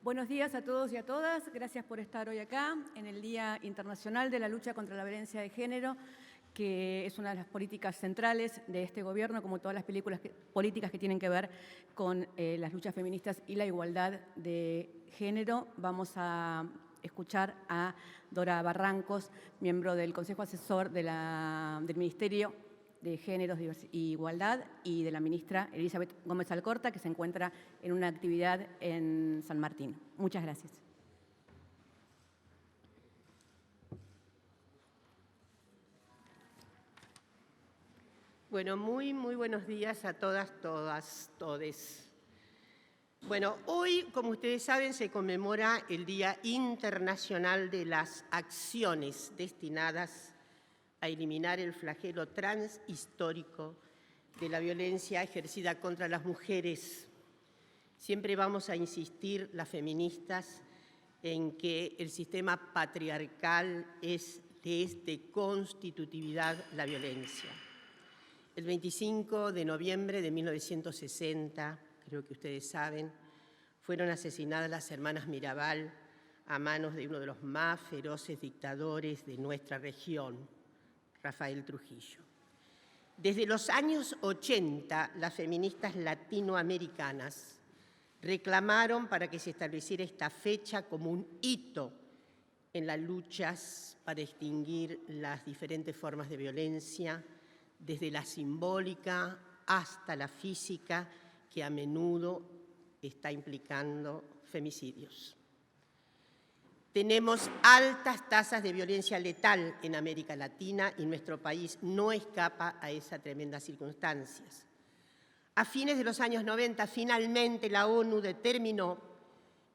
Buenos días a todos y a todas. Gracias por estar hoy acá en el Día Internacional de la Lucha contra la Violencia de Género, que es una de las políticas centrales de este gobierno, como todas las políticas que tienen que ver con las luchas feministas y la igualdad de género. Vamos a escuchar a Dora Barrancos, miembro del Consejo Asesor del Ministerio de Géneros y Igualdad, y de la ministra Elizabeth Gómez Alcorta, que se encuentra en una actividad en San Martín. Muchas gracias. Bueno, muy buenos días a todas, todes. Bueno, hoy, como ustedes saben, se conmemora el Día Internacional de las Acciones destinadas a eliminar el flagelo transhistórico de la violencia ejercida contra las mujeres. Siempre vamos a insistir, las feministas, en que el sistema patriarcal es de constitutividad la violencia. El 25 de noviembre de 1960, creo que ustedes saben, fueron asesinadas las hermanas Mirabal a manos de uno de los más feroces dictadores de nuestra región, Rafael Trujillo. Desde los años 80, las feministas latinoamericanas reclamaron para que se estableciera esta fecha como un hito en las luchas para extinguir las diferentes formas de violencia, desde la simbólica hasta la física, que a menudo está implicando femicidios. Tenemos altas tasas de violencia letal en América Latina y nuestro país no escapa a esas tremendas circunstancias. A fines de los años 90, finalmente la ONU determinó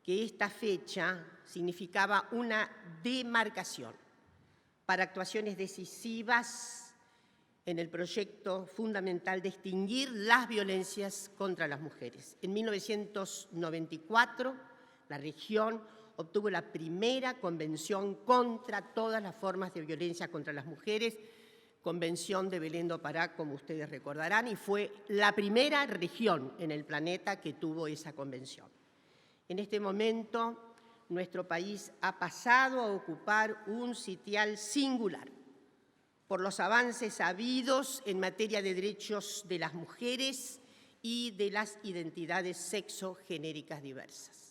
que esta fecha significaba una demarcación para actuaciones decisivas en el proyecto fundamental de extinguir las violencias contra las mujeres. En 1994, la región obtuvo la primera convención contra todas las formas de violencia contra las mujeres, Convención de Belén do Pará, como ustedes recordarán, y fue la primera región en el planeta que tuvo esa convención. En este momento, nuestro país ha pasado a ocupar un sitial singular por los avances habidos en materia de derechos de las mujeres y de las identidades sexogenéricas diversas.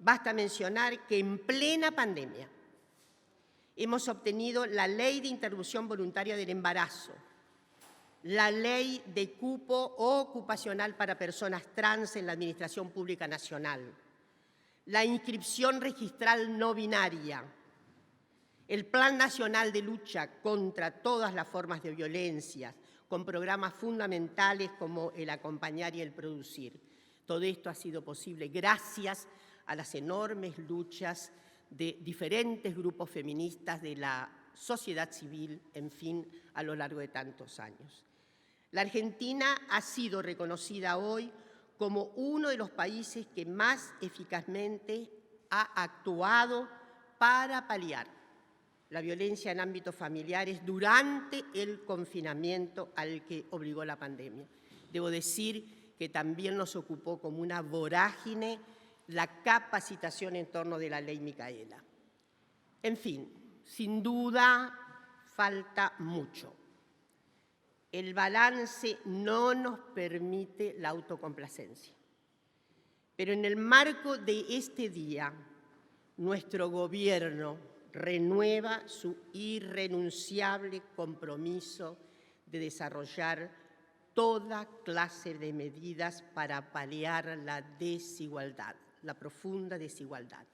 Basta mencionar que en plena pandemia hemos obtenido la Ley de Interrupción Voluntaria del Embarazo, la Ley de Cupo Ocupacional para Personas Trans en la Administración Pública Nacional, la inscripción registral no binaria, el Plan Nacional de Lucha contra todas las formas de violencia, con programas fundamentales como el acompañar y el producir. Todo esto ha sido posible gracias a las enormes luchas de diferentes grupos feministas de la sociedad civil, en fin, a lo largo de tantos años. La Argentina ha sido reconocida hoy como uno de los países que más eficazmente ha actuado para paliar la violencia en ámbitos familiares durante el confinamiento al que obligó la pandemia. Debo decir que también nos ocupó como una vorágine la capacitación en torno de la Ley Micaela. En fin, sin duda falta mucho. El balance no nos permite la autocomplacencia. Pero en el marco de este día, nuestro gobierno renueva su irrenunciable compromiso de desarrollar toda clase de medidas para paliar la desigualdad, la profunda desigualdad,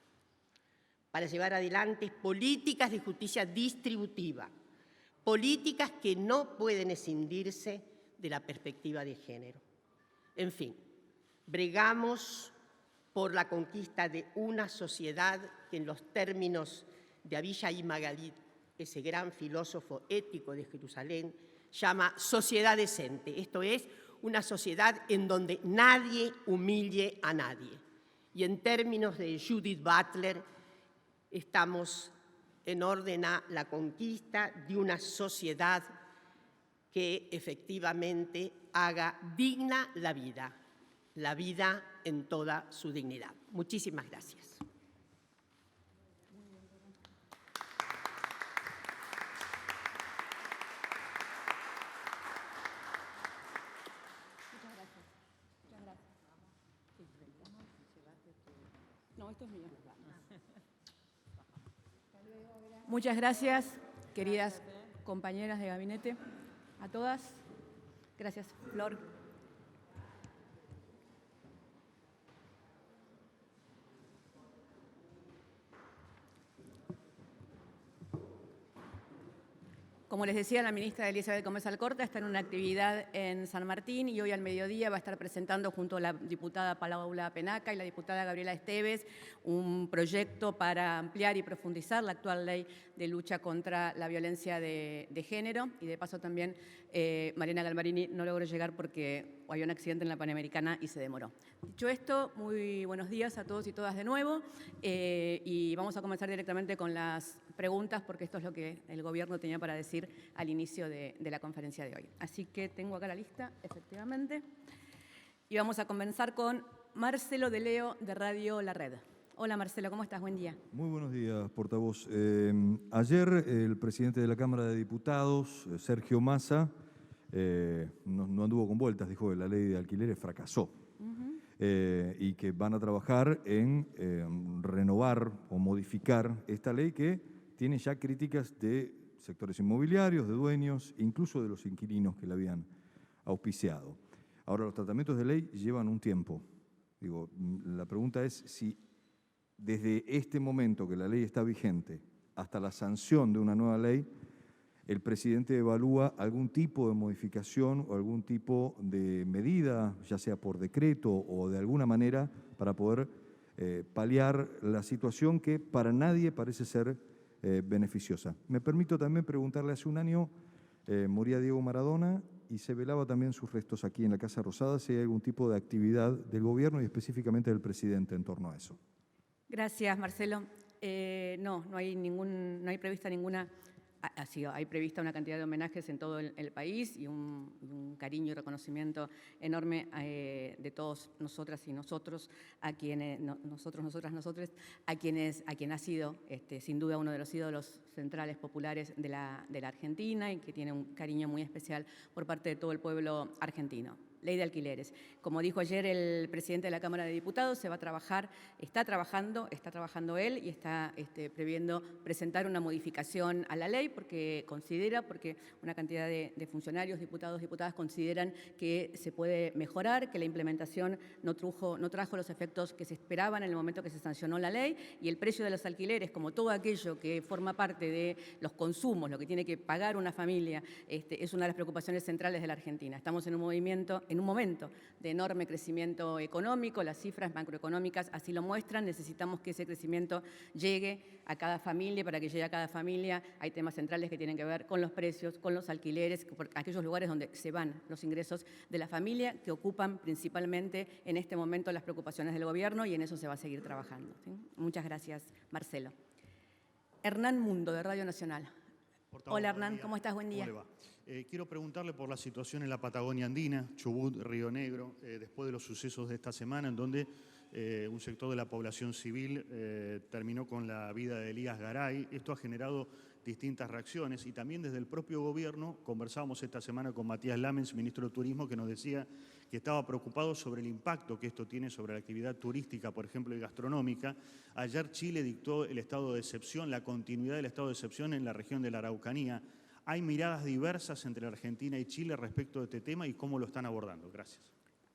para llevar adelante políticas de justicia distributiva, políticas que no pueden escindirse de la perspectiva de género. En fin, bregamos por la conquista de una sociedad que en los términos de Abishai Magalit, ese gran filósofo ético de Jerusalén, llama sociedad decente. Esto es, una sociedad en donde nadie humille a nadie. Y en términos de Judith Butler, estamos en orden a la conquista de una sociedad que efectivamente haga digna la vida en toda su dignidad. Muchísimas gracias. No, esto es mío. Muchas gracias, queridas compañeras de gabinete, a todas. Gracias, Flor. Como les decía, la ministra Elizabeth Gómez Alcorta está en una actividad en San Martín y hoy al mediodía va a estar presentando junto a la diputada Paula Penaca y la diputada Gabriela Esteves un proyecto para ampliar y profundizar la actual ley de lucha contra la violencia de género. Y de paso también Mariana Galmarini no logró llegar porque había un accidente en la Panamericana y se demoró. Dicho esto, muy buenos días a todos y todas de nuevo y vamos a comenzar directamente con las preguntas porque esto es lo que el Gobierno tenía para decir al inicio de la conferencia de hoy. Así que tengo acá la lista, efectivamente. Y vamos a comenzar con Marcelo de Leo, de Radio La Red. Hola Marcelo, ¿cómo estás? Buen día. Muy buenos días, portavoz. Ayer el presidente de la Cámara de Diputados, Sergio Massa, no anduvo con vueltas, dijo que la ley de alquileres fracasó. Y que van a trabajar en renovar o modificar esta ley que tiene ya críticas de sectores inmobiliarios, de dueños, incluso de los inquilinos que la habían auspiciado. Ahora, los tratamientos de ley llevan un tiempo. Digo, la pregunta es si desde este momento que la ley está vigente hasta la sanción de una nueva ley, el presidente evalúa algún tipo de modificación o algún tipo de medida, ya sea por decreto o de alguna manera, para poder paliar la situación que para nadie parece ser beneficiosa. Me permito también preguntarle, hace un año moría Diego Maradona y se velaba también sus restos aquí en la Casa Rosada, si hay algún tipo de actividad del gobierno y específicamente del presidente en torno a eso. Gracias, Marcelo. No hay prevista ninguna. Hay prevista una cantidad de homenajes en todo el país y un cariño y reconocimiento enorme de todos nosotras y nosotros, a quienes a quien ha sido sin duda uno de los ídolos centrales populares de la Argentina y que tiene un cariño muy especial por parte de todo el pueblo argentino. Ley de alquileres. Como dijo ayer el presidente de la Cámara de Diputados, se va a trabajar, está trabajando él y está previendo presentar una modificación a la ley porque una cantidad de funcionarios, diputados, diputadas consideran que se puede mejorar, que la implementación no trajo los efectos que se esperaban en el momento que se sancionó la ley y el precio de los alquileres, como todo aquello que forma parte de los consumos, lo que tiene que pagar una familia, es una de las preocupaciones centrales de la Argentina. Estamos en un momento de enorme crecimiento económico, las cifras macroeconómicas así lo muestran, necesitamos que ese crecimiento llegue a cada familia, para que llegue a cada familia hay temas centrales que tienen que ver con los precios, con los alquileres, por aquellos lugares donde se van los ingresos de la familia que ocupan principalmente en este momento las preocupaciones del gobierno y en eso se va a seguir trabajando. ¿Sí? Muchas gracias, Marcelo. Hernán Mundo, de Radio Nacional. Hola Hernán, ¿cómo estás? Buen día. ¿Cómo le va? Quiero preguntarle por la situación en la Patagonia Andina, Chubut, Río Negro, después de los sucesos de esta semana en donde un sector de la población civil terminó con la vida de Elías Garay. Esto ha generado distintas reacciones y también desde el propio gobierno conversábamos esta semana con Matías Lamens, ministro de Turismo, que nos decía que estaba preocupado sobre el impacto que esto tiene sobre la actividad turística, por ejemplo, y gastronómica. Ayer Chile dictó el estado de excepción, la continuidad del estado de excepción en la región de la Araucanía. ¿Hay miradas diversas entre Argentina y Chile respecto de este tema y cómo lo están abordando? Gracias.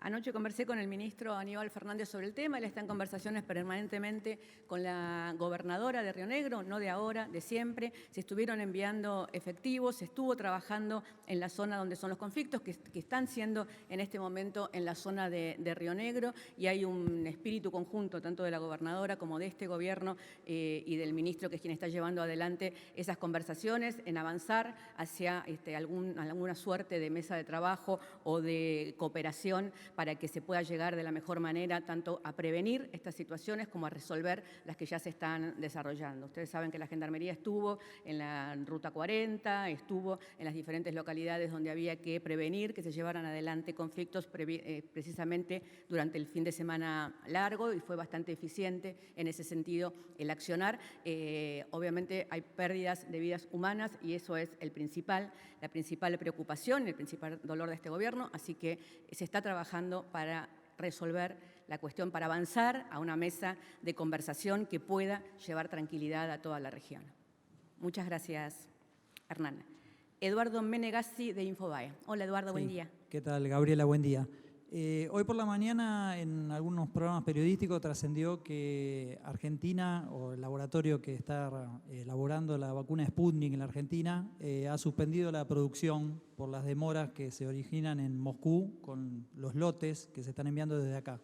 Anoche conversé con el ministro Aníbal Fernández sobre el tema. Él está en conversaciones permanentemente con la gobernadora de Río Negro, no de ahora, de siempre. Se estuvieron enviando efectivos, se estuvo trabajando en la zona donde son los conflictos, que están siendo en este momento en la zona de Río Negro, y hay un espíritu conjunto tanto de la gobernadora como de este gobierno y del ministro, que es quien está llevando adelante esas conversaciones, en avanzar hacia alguna suerte de mesa de trabajo o de cooperación para que se pueda llegar de la mejor manera tanto a prevenir estas situaciones como a resolver las que ya se están desarrollando. Ustedes saben que la Gendarmería estuvo en la Ruta 40, estuvo en las diferentes localidades donde había que prevenir que se llevaran adelante conflictos precisamente durante el fin de semana largo, y fue bastante eficiente en ese sentido el accionar. Obviamente hay pérdidas de vidas humanas y eso es la principal preocupación, el principal dolor de este gobierno, así que se está trabajando para resolver la cuestión, para avanzar a una mesa de conversación que pueda llevar tranquilidad a toda la región. Muchas gracias, Hernán. Eduardo Menegassi, de Infobae. Hola, Eduardo, buen día. ¿Qué tal, Gabriela? Buen día. Hoy por la mañana en algunos programas periodísticos trascendió que Argentina, o el laboratorio que está elaborando la vacuna Sputnik en la Argentina, ha suspendido la producción por las demoras que se originan en Moscú con los lotes que se están enviando desde acá.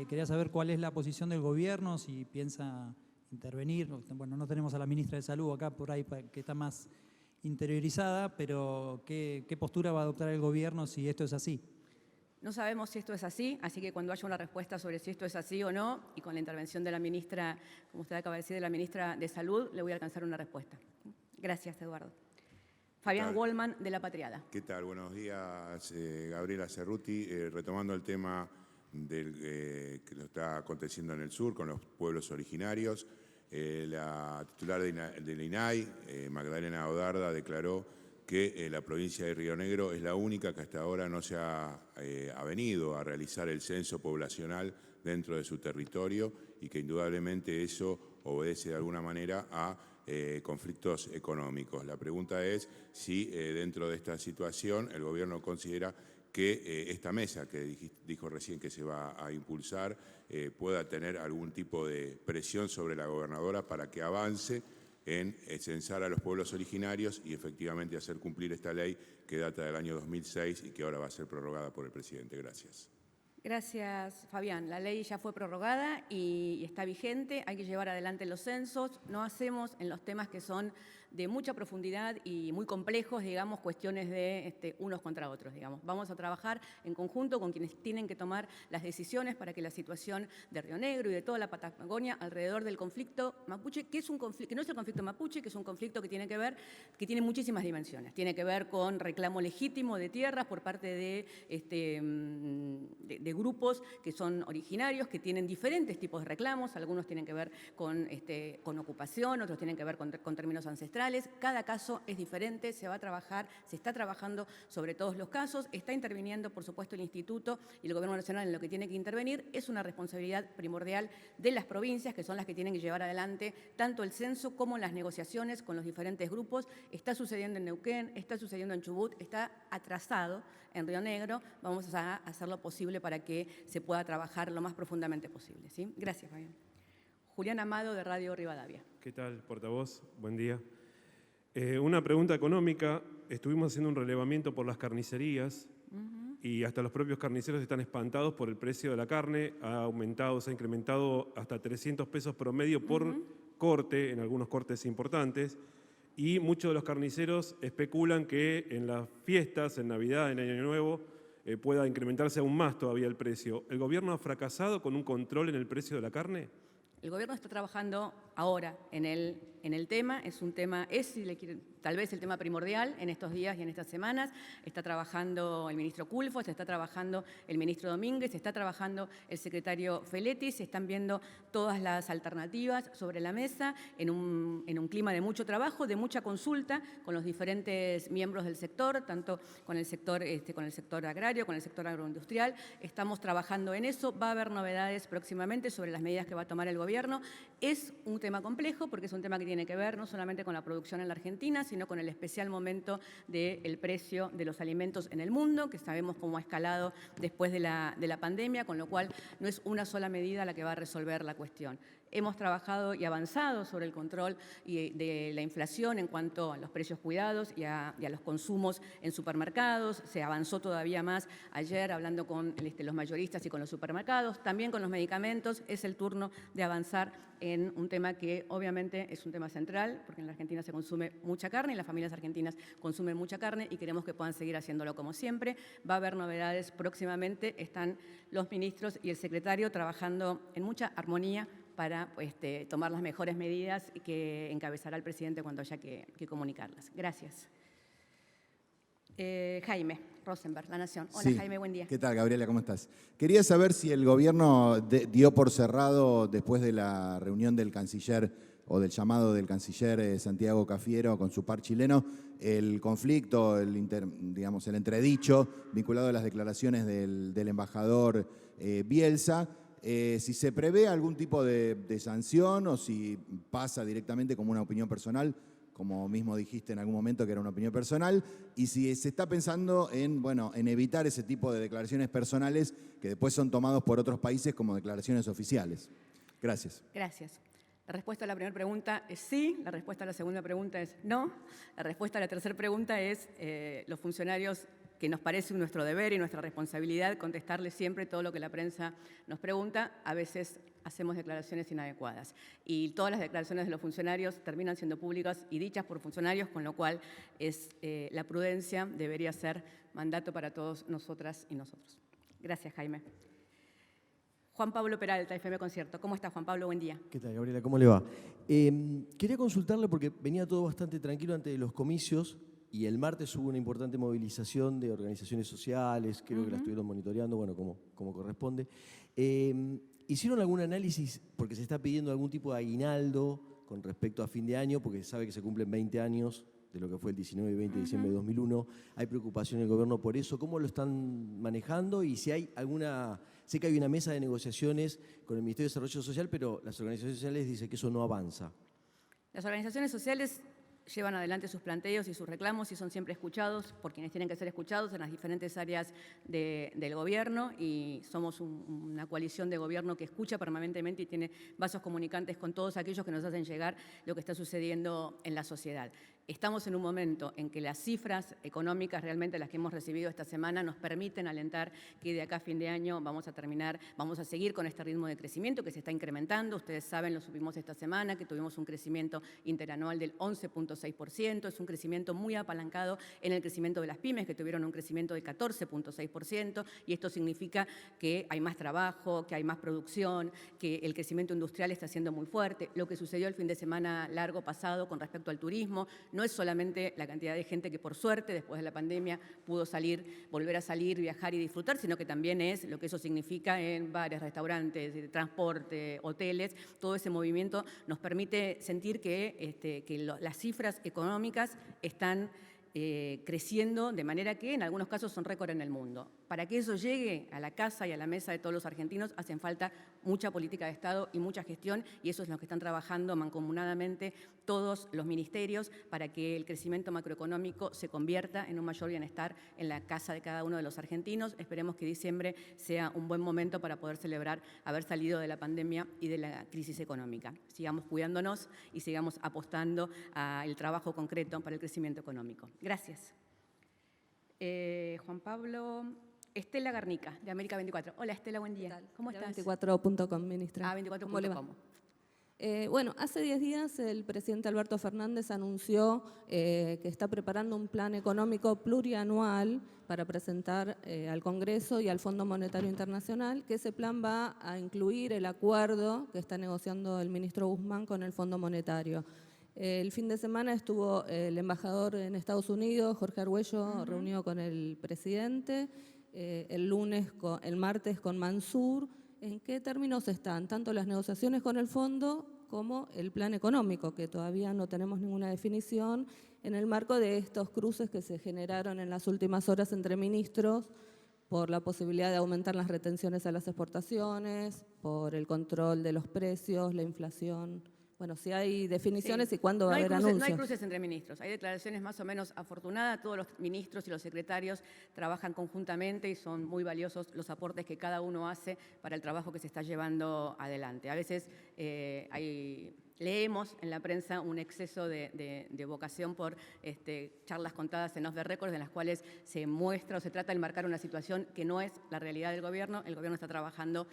Quería saber cuál es la posición del gobierno, si piensa intervenir. Bueno, no tenemos a la ministra de Salud acá por ahí que está más interiorizada, pero ¿qué postura va a adoptar el gobierno si esto es así? No sabemos si esto es así, así que cuando haya una respuesta sobre si esto es así o no, y con la intervención de la ministra, como usted acaba de decir, de la ministra de Salud, le voy a alcanzar una respuesta. Gracias, Eduardo. Fabián Goldman, de La Patriada. ¿Qué tal? Buenos días, Gabriela Cerruti. Retomando el tema que lo está aconteciendo en el sur con los pueblos originarios, la titular del INAI, Magdalena Odarda, declaró que la provincia de Río Negro es la única que hasta ahora no se ha venido a realizar el censo poblacional dentro de su territorio y que indudablemente eso obedece de alguna manera a conflictos económicos. La pregunta es si dentro de esta situación el gobierno considera que esta mesa que dijo recién que se va a impulsar pueda tener algún tipo de presión sobre la gobernadora para que avance en censar a los pueblos originarios y efectivamente hacer cumplir esta ley que data del año 2006 y que ahora va a ser prorrogada por el presidente. Gracias. Gracias, Fabián. La ley ya fue prorrogada y está vigente. Hay que llevar adelante los censos. No hacemos en los temas que son de mucha profundidad y muy complejos, digamos, cuestiones de unos contra otros, digamos. Vamos a trabajar en conjunto con quienes tienen que tomar las decisiones para que la situación de Río Negro y de toda la Patagonia alrededor del conflicto mapuche, que es un conflicto, que no es el conflicto mapuche, que es un conflicto que tiene muchísimas dimensiones. Tiene que ver con reclamo legítimo de tierras por parte de grupos que son originarios, que tienen diferentes tipos de reclamos. Algunos tienen que ver con ocupación, otros tienen que ver con términos ancestrales. Cada caso es diferente, se está trabajando sobre todos los casos, está interviniendo, por supuesto, el Instituto y el Gobierno Nacional en lo que tiene que intervenir. Es una responsabilidad primordial de las provincias, que son las que tienen que llevar adelante tanto el censo como las negociaciones con los diferentes grupos. Está sucediendo en Neuquén, está sucediendo en Chubut, está atrasado en Río Negro. Vamos a hacer lo posible para que se pueda trabajar lo más profundamente posible, ¿sí? Gracias, Fabián. Julián Amado, de Radio Rivadavia. ¿Qué tal, portavoz? Buen día. Una pregunta económica. Estuvimos haciendo un relevamiento por las carnicerías y hasta los propios carniceros están espantados por el precio de la carne. Se ha incrementado hasta 300 pesos promedio por corte, en algunos cortes importantes. Y muchos de los carniceros especulan que en las fiestas, en Navidad, en Año Nuevo, pueda incrementarse aún más todavía el precio. ¿El gobierno ha fracasado con un control en el precio de la carne? El gobierno está trabajando ahora en el tema. Es un tema, si le quieren, tal vez el tema primordial en estos días y en estas semanas. Está trabajando el ministro Culfos, está trabajando el ministro Domínguez, está trabajando el secretario Feletti. Se están viendo todas las alternativas sobre la mesa en un clima de mucho trabajo, de mucha consulta con los diferentes miembros del sector, tanto con el sector agrario, con el sector agroindustrial. Estamos trabajando en eso. Va a haber novedades próximamente sobre las medidas que va a tomar el gobierno. Es un tema complejo porque es un tema que tiene que ver no solamente con la producción en la Argentina, sino con el especial momento del precio de los alimentos en el mundo, que sabemos cómo ha escalado después de la pandemia, con lo cual no es una sola medida la que va a resolver la cuestión. Hemos trabajado y avanzado sobre el control de la inflación en cuanto a los precios cuidados y a los consumos en supermercados. Se avanzó todavía más ayer hablando con los mayoristas y con los supermercados. También con los medicamentos es el turno de avanzar en un tema que obviamente es un tema central, porque en la Argentina se consume mucha carne. carne y las familias argentinas consumen mucha carne y queremos que puedan seguir haciéndolo como siempre. Va a haber novedades próximamente, están los ministros y el secretario trabajando en mucha armonía para tomar las mejores medidas que encabezará el presidente cuando haya que comunicarlas. Gracias. Jaime Rosenberg, La Nación. Hola, Sí. Jaime, buen día. ¿Qué tal, Gabriela? ¿Cómo estás? Quería saber si el gobierno dio por cerrado, después de la reunión del canciller o del llamado del canciller Santiago Cafiero con su par chileno, el conflicto, el entredicho vinculado a las declaraciones del embajador Bielsa, si se prevé algún tipo de sanción o si pasa directamente como una opinión personal, como mismo dijiste en algún momento que era una opinión personal, y si se está pensando en evitar ese tipo de declaraciones personales que después son tomados por otros países como declaraciones oficiales. Gracias. Gracias. La respuesta a la primera pregunta es sí, la respuesta a la segunda pregunta es no, la respuesta a la tercera pregunta es los funcionarios que nos parece nuestro deber y nuestra responsabilidad contestarles siempre todo lo que la prensa nos pregunta. A veces hacemos declaraciones inadecuadas y todas las declaraciones de los funcionarios terminan siendo públicas y dichas por funcionarios, con lo cual la prudencia debería ser mandato para todos nosotras y nosotros. Gracias, Jaime. Juan Pablo Peralta, FM Concierto. ¿Cómo está, Juan Pablo? Buen día. ¿Qué tal, Gabriela? ¿Cómo le va? Quería consultarle porque venía todo bastante tranquilo antes de los comicios y el martes hubo una importante movilización de organizaciones sociales, creo que la estuvieron monitoreando, bueno, como corresponde. ¿Hicieron algún análisis porque se está pidiendo algún tipo de aguinaldo con respecto a fin de año, porque se sabe que se cumplen 20 años de lo que fue el 19 y 20 de diciembre de 2001? ¿Hay preocupación en el gobierno por eso? ¿Cómo lo están manejando? Y si hay alguna... Sé que hay una mesa de negociaciones con el Ministerio de Desarrollo Social, pero las organizaciones sociales dicen que eso no avanza. Las organizaciones sociales llevan adelante sus planteos y sus reclamos y son siempre escuchados por quienes tienen que ser escuchados en las diferentes áreas del gobierno, y somos una coalición de gobierno que escucha permanentemente y tiene vasos comunicantes con todos aquellos que nos hacen llegar lo que está sucediendo en la sociedad. Estamos en un momento en que las cifras económicas, realmente las que hemos recibido esta semana, nos permiten alentar que de acá a fin de año vamos a seguir con este ritmo de crecimiento que se está incrementando. Ustedes saben, lo supimos esta semana, que tuvimos un crecimiento interanual del 11.6%. Es un crecimiento muy apalancado en el crecimiento de las pymes, que tuvieron un crecimiento del 14.6%, y esto significa que hay más trabajo, que hay más producción, que el crecimiento industrial está siendo muy fuerte. Lo que sucedió el fin de semana largo pasado con respecto al turismo, no es solamente la cantidad de gente que por suerte después de la pandemia pudo volver a salir, viajar y disfrutar, sino que también es lo que eso significa en bares, restaurantes, transporte, hoteles. Todo ese movimiento nos permite sentir que las cifras económicas están creciendo de manera que en algunos casos son récord en el mundo. Para que eso llegue a la casa y a la mesa de todos los argentinos hacen falta mucha política de Estado y mucha gestión, y eso es lo que están trabajando mancomunadamente todos los ministerios para que el crecimiento macroeconómico se convierta en un mayor bienestar en la casa de cada uno de los argentinos. Esperemos que diciembre sea un buen momento para poder celebrar haber salido de la pandemia y de la crisis económica. Sigamos cuidándonos y sigamos apostando al trabajo concreto para el crecimiento económico. Gracias. Juan Pablo. Estela Garnica, de América 24. Hola, Estela, buen día. ¿Cómo estás? 24.com, ministra. 24.com. ¿Cómo le va? Bueno, hace 10 días el presidente Alberto Fernández anunció que está preparando un plan económico plurianual para presentar al Congreso y al Fondo Monetario Internacional, que ese plan va a incluir el acuerdo que está negociando el ministro Guzmán con el Fondo Monetario. El fin de semana estuvo el embajador en Estados Unidos, Jorge Argüello, reunido con el presidente. El martes con Mansur. ¿En qué términos están tanto las negociaciones con el fondo como el plan económico, que todavía no tenemos ninguna definición, en el marco de estos cruces que se generaron en las últimas horas entre ministros por la posibilidad de aumentar las retenciones a las exportaciones, por el control de los precios, la inflación? Bueno, si hay definiciones y cuándo va a haber anuncios. No hay cruces entre ministros, hay declaraciones más o menos afortunadas. Todos los ministros y los secretarios trabajan conjuntamente y son muy valiosos los aportes que cada uno hace para el trabajo que se está llevando adelante. A veces leemos en la prensa un exceso de vocación por charlas contadas en off the record, en las cuales se muestra o se trata de marcar una situación que no es la realidad del gobierno. El gobierno está trabajando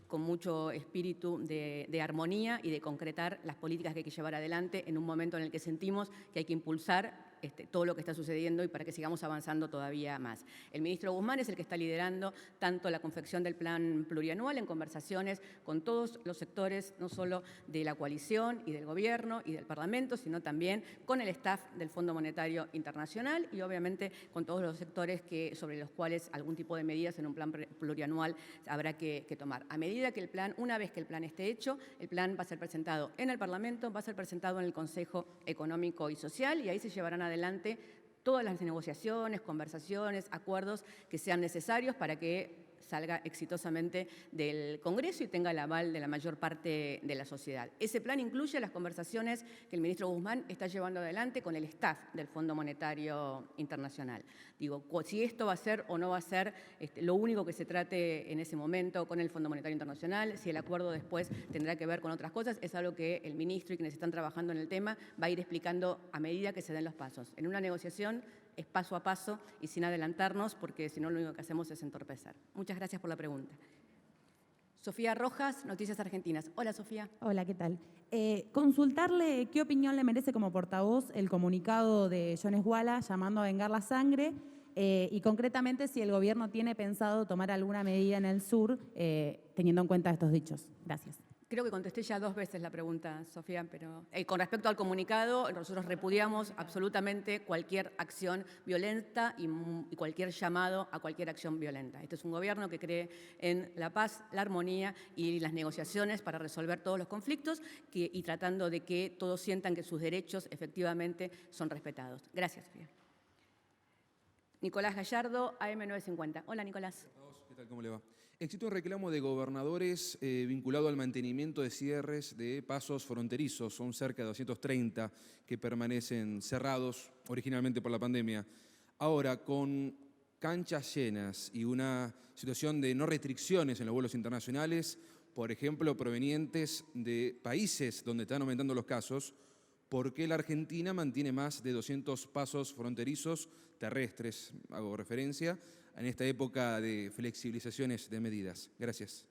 con mucho espíritu de armonía y de concretar las políticas que hay que llevar adelante en un momento en el que sentimos que hay que impulsar todo lo que está sucediendo y para que sigamos avanzando todavía más. El ministro Guzmán es el que está liderando tanto la confección del plan plurianual en conversaciones con todos los sectores, no solo de la coalición y del gobierno y del Parlamento, sino también con el staff del Fondo Monetario Internacional y obviamente con todos los sectores sobre los cuales algún tipo de medidas en un plan plurianual habrá que tomar. A medida que una vez que el plan esté hecho, el plan va a ser presentado en el Parlamento, va a ser presentado en el Consejo Económico y Social y ahí se llevarán adelante todas las negociaciones, conversaciones, acuerdos que sean necesarios para que salga exitosamente del Congreso y tenga el aval de la mayor parte de la sociedad. Ese plan incluye las conversaciones que el ministro Guzmán está llevando adelante con el staff del Fondo Monetario Internacional. Digo, si esto va a ser o no va a ser lo único que se trate en ese momento con el Fondo Monetario Internacional, si el acuerdo después tendrá que ver con otras cosas, es algo que el ministro y quienes están trabajando en el tema va a ir explicando a medida que se den los pasos. En una negociación es paso a paso y sin adelantarnos, porque si no lo único que hacemos es entorpecer. Muchas gracias por la pregunta. Sofía Rojas, Noticias Argentinas. Hola, Sofía. Hola, ¿qué tal? Consultarle qué opinión le merece como portavoz el comunicado de John Esguala llamando a vengar la sangre y concretamente si el gobierno tiene pensado tomar alguna medida en el sur teniendo en cuenta estos dichos. Gracias. Creo que contesté ya 2 veces la pregunta, Sofía, pero con respecto al comunicado, nosotros repudiamos absolutamente cualquier acción violenta y cualquier llamado a cualquier acción violenta. Este es un gobierno que cree en la paz, la armonía y las negociaciones para resolver todos los conflictos y tratando de que todos sientan que sus derechos efectivamente son respetados. Gracias, Sofía. Nicolás Gallardo, AM950. Hola, Nicolás. ¿Qué tal? ¿Cómo le va? Existe un reclamo de gobernadores vinculado al mantenimiento de cierres de pasos fronterizos. Son cerca de 230 que permanecen cerrados originalmente por la pandemia. Ahora, con canchas llenas y una situación de no restricciones en los vuelos internacionales, por ejemplo, provenientes de países donde están aumentando los casos, ¿por qué la Argentina mantiene más de 200 pasos fronterizos terrestres? Hago referencia en esta época de flexibilizaciones de medidas. Gracias.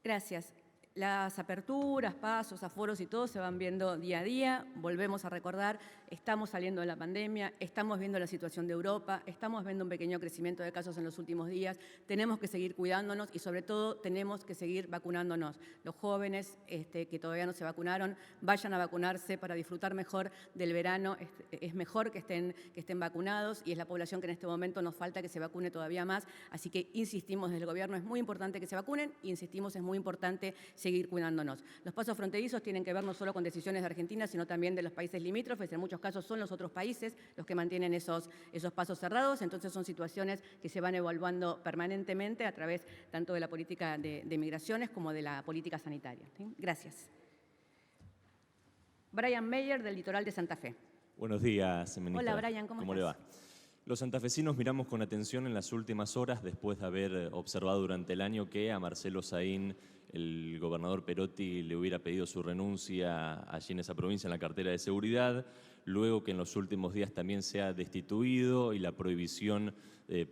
Gracias. Las aperturas, pasos, aforos y todo se van viendo día a día. Volvemos a recordar, estamos saliendo de la pandemia, estamos viendo la situación de Europa, estamos viendo un pequeño crecimiento de casos en los últimos días. Tenemos que seguir cuidándonos y sobre todo tenemos que seguir vacunándonos. Los jóvenes que todavía no se vacunaron, vayan a vacunarse para disfrutar mejor del verano. Es mejor que estén vacunados y es la población que en este momento nos falta que se vacune todavía más. Así que insistimos desde el gobierno, es muy importante que se vacunen, insistimos, es muy importante seguir cuidándonos. Los pasos fronterizos tienen que ver no solo con decisiones de Argentina, sino también de los países limítrofes. En muchos casos son los otros países los que mantienen esos pasos cerrados. Entonces son situaciones que se van evaluando permanentemente a través tanto de la política de migraciones como de la política sanitaria. ¿Sí? Gracias. Brian Meyer, del Litoral de Santa Fe. Buenos días, ministra. Hola, Brian, ¿cómo le va? estás? Los santafesinos miramos con atención en las últimas horas, después de haber observado durante el año que a Marcelo Saín, el gobernador Perotti, le hubiera pedido su renuncia allí en esa provincia en la cartera de seguridad, luego que en los últimos días también se ha destituido y la prohibición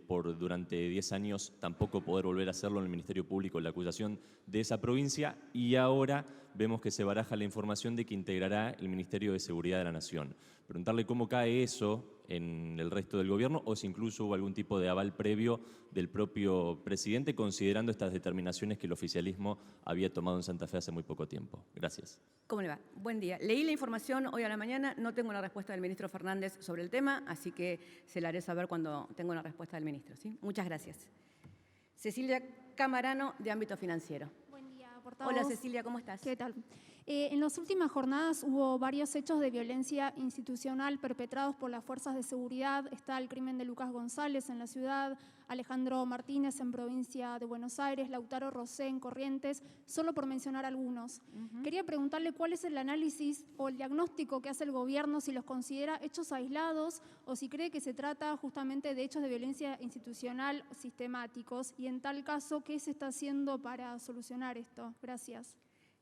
por durante 10 años tampoco poder volver a hacerlo en el Ministerio Público, la acusación de esa provincia, y ahora vemos que se baraja la información de que integrará el Ministerio de Seguridad de la Nación. Preguntarle cómo cae eso en el resto del gobierno o si incluso hubo algún tipo de aval previo del propio presidente considerando estas determinaciones que el oficialismo había tomado en Santa Fe hace muy poco tiempo. Gracias. ¿Cómo le va? Buen día. Leí la información hoy a la mañana, no tengo una respuesta del ministro Fernández sobre el tema, así que se la haré saber cuando tenga una respuesta del ministro. ¿Sí? Muchas gracias. Cecilia Camarano, de Ámbito Financiero. Buen día, portavoz. Hola Cecilia, ¿cómo estás? ¿Qué tal? En las últimas jornadas hubo varios hechos de violencia institucional perpetrados por las fuerzas de seguridad. Está el crimen de Lucas González en la ciudad, Alejandro Martínez en provincia de Buenos Aires, Lautaro Rosé en Corrientes, solo por mencionar algunos. Quería preguntarle cuál es el análisis o el diagnóstico que hace el gobierno, si los considera hechos aislados o si cree que se trata justamente de hechos de violencia institucional sistemáticos y en tal caso, ¿qué se está haciendo para solucionar esto? Gracias.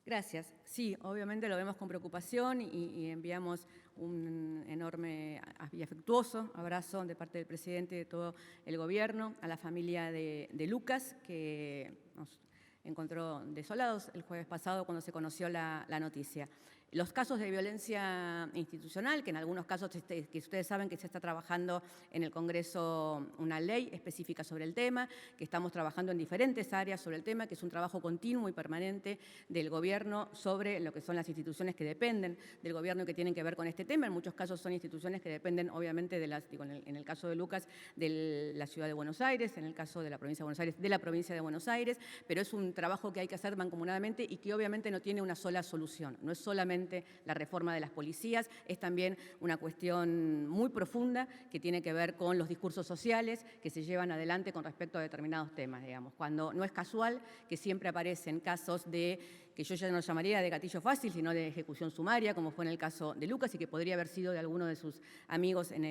Gracias. Sí, obviamente lo vemos con preocupación y enviamos un enorme y afectuoso abrazo de parte del presidente y de todo el gobierno a la familia de Lucas, que nos encontró desolados el jueves pasado cuando se conoció la noticia. Los casos de violencia institucional, que en algunos casos que ustedes saben que se está trabajando en el Congreso una ley específica sobre el tema, que estamos trabajando en diferentes áreas sobre el tema, que es un trabajo continuo y permanente del gobierno sobre lo que son las instituciones que dependen del gobierno y que tienen que ver con este tema. En muchos casos son instituciones que dependen obviamente de en el caso de Lucas, de la Ciudad de Buenos Aires, en el caso de la Provincia de Buenos Aires, de la Provincia de Buenos Aires, pero es un trabajo que hay que hacer mancomunadamente y que obviamente no tiene una sola solución. No es solamente la reforma de las policías, es también una cuestión muy profunda que tiene que ver con los discursos sociales que se llevan adelante con respecto a determinados temas, digamos. Cuando no es casual que siempre aparecen casos que yo ya no llamaría de gatillo fácil, sino de ejecución sumaria, como fue en el caso de Lucas y que podría haber sido de alguno de sus amigos en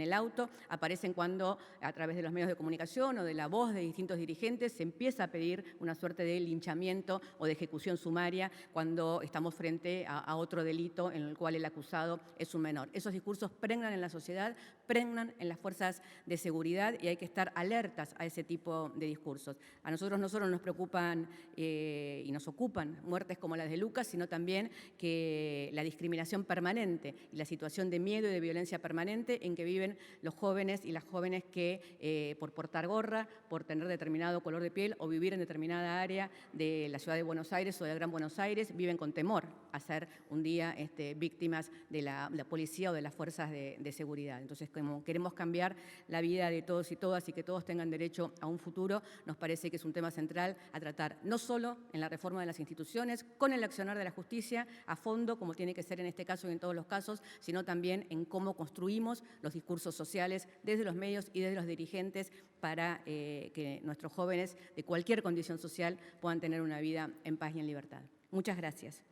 el auto, aparecen cuando a través de los medios de comunicación o de la voz de distintos dirigentes se empieza a pedir una suerte de linchamiento o de ejecución sumaria cuando estamos frente a otro delito en el cual el acusado es un menor. Esos discursos pregnan en la sociedad, pregnan en las fuerzas de seguridad y hay que estar alertas a ese tipo de discursos. A nosotros no solo nos preocupan y nos ocupan muertes como las de Lucas, sino también que la discriminación permanente y la situación de miedo y de violencia permanente en que viven los jóvenes y las jóvenes que por portar gorra, por tener determinado color de piel o vivir en determinada área de la Ciudad de Buenos Aires o del Gran Buenos Aires, viven con temor a ser un día víctimas de la policía o de las fuerzas de seguridad. Entonces, como queremos cambiar la vida de todos y todas y que todos tengan derecho a un futuro, nos parece que es un tema central a tratar, no solo en la reforma de las instituciones, con el accionar de la justicia a fondo, como tiene que ser en este caso y en todos los casos, sino también en cómo construimos los discursos sociales desde los medios y desde los dirigentes para que nuestros jóvenes de cualquier condición social puedan tener una vida en paz y en libertad. Muchas gracias.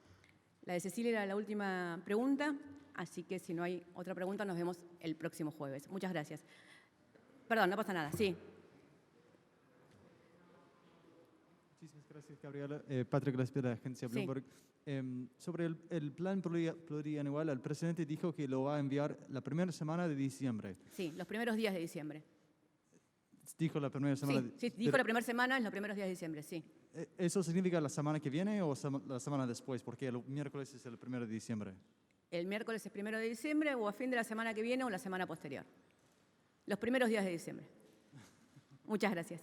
La de Cecilia era la última pregunta, así que si no hay otra pregunta nos vemos el próximo jueves. Muchas gracias. Perdón, no pasa nada, sí. Muchísimas gracias, Gabriela. Patrick Laspera, de Agencia Bloomberg. Sí. Sobre el plan plurianual, el presidente dijo que lo va a enviar la primera semana de diciembre. Sí, los primeros días de diciembre. Dijo la primera semana. Sí, dijo la primera semana en los primeros días de diciembre, sí. ¿Eso significa la semana que viene o la semana después? Porque el miércoles es el 1 de diciembre. El miércoles es 1 de diciembre o a fin de la semana que viene o la semana posterior. Los primeros días de diciembre. Muchas gracias.